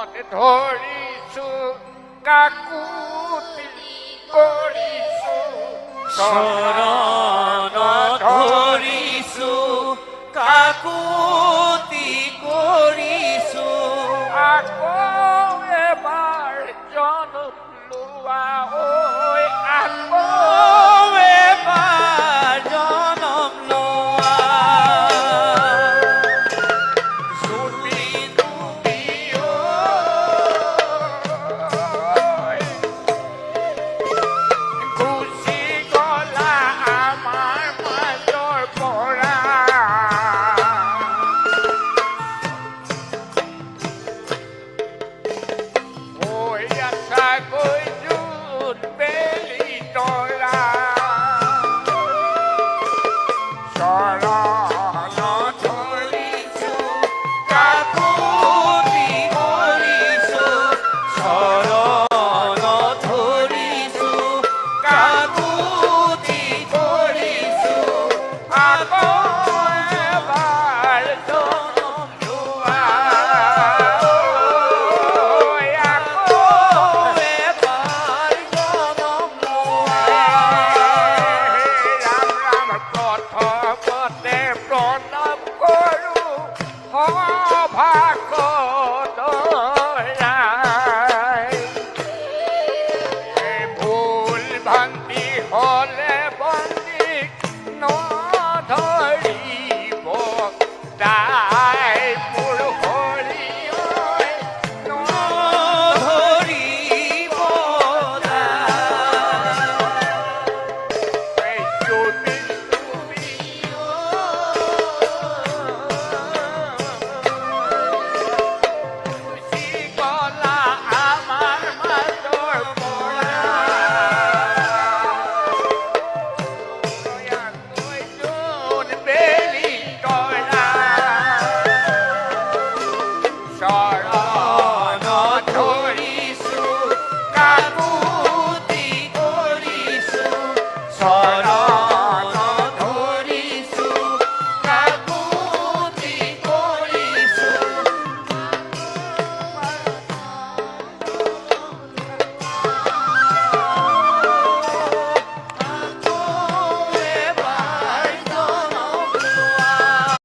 ধৰিছো কাকুতি কৰিছো শৰণ ধৰিছো কাকুতি কৰিছো আকৌ এবাৰ জনম লোৱা ঐ আকৌ এবাৰ জনম লোৱা তুমি তুমি ঐ গুচি গলা আমাৰ মাজৰ পৰা ঐ আছাকৈ জোন বেলি তৰা শৰণ ধৰিছো কাকুতি কৰিছো শৰণ ধৰিছো কাকুতি কৰিছো আকৌ এবাৰ জনম লোৱা ঐ আকৌ এবাৰ জনম লোৱা ৰাম ৰাম প্ৰথমতে প্ৰণৱ কৰোঁ সভাসদ ভুল ভ্ৰান্তি হ'লে বন্দীক নধৰিব তাই মোৰ হৰি ঐ ধৰিব তুমি তুমি গুচি গলা আমাৰ মাজৰ পৰা জোন বেলি তৰা শৰণ ধৰিছো কাকুতি কৰিছো শৰণ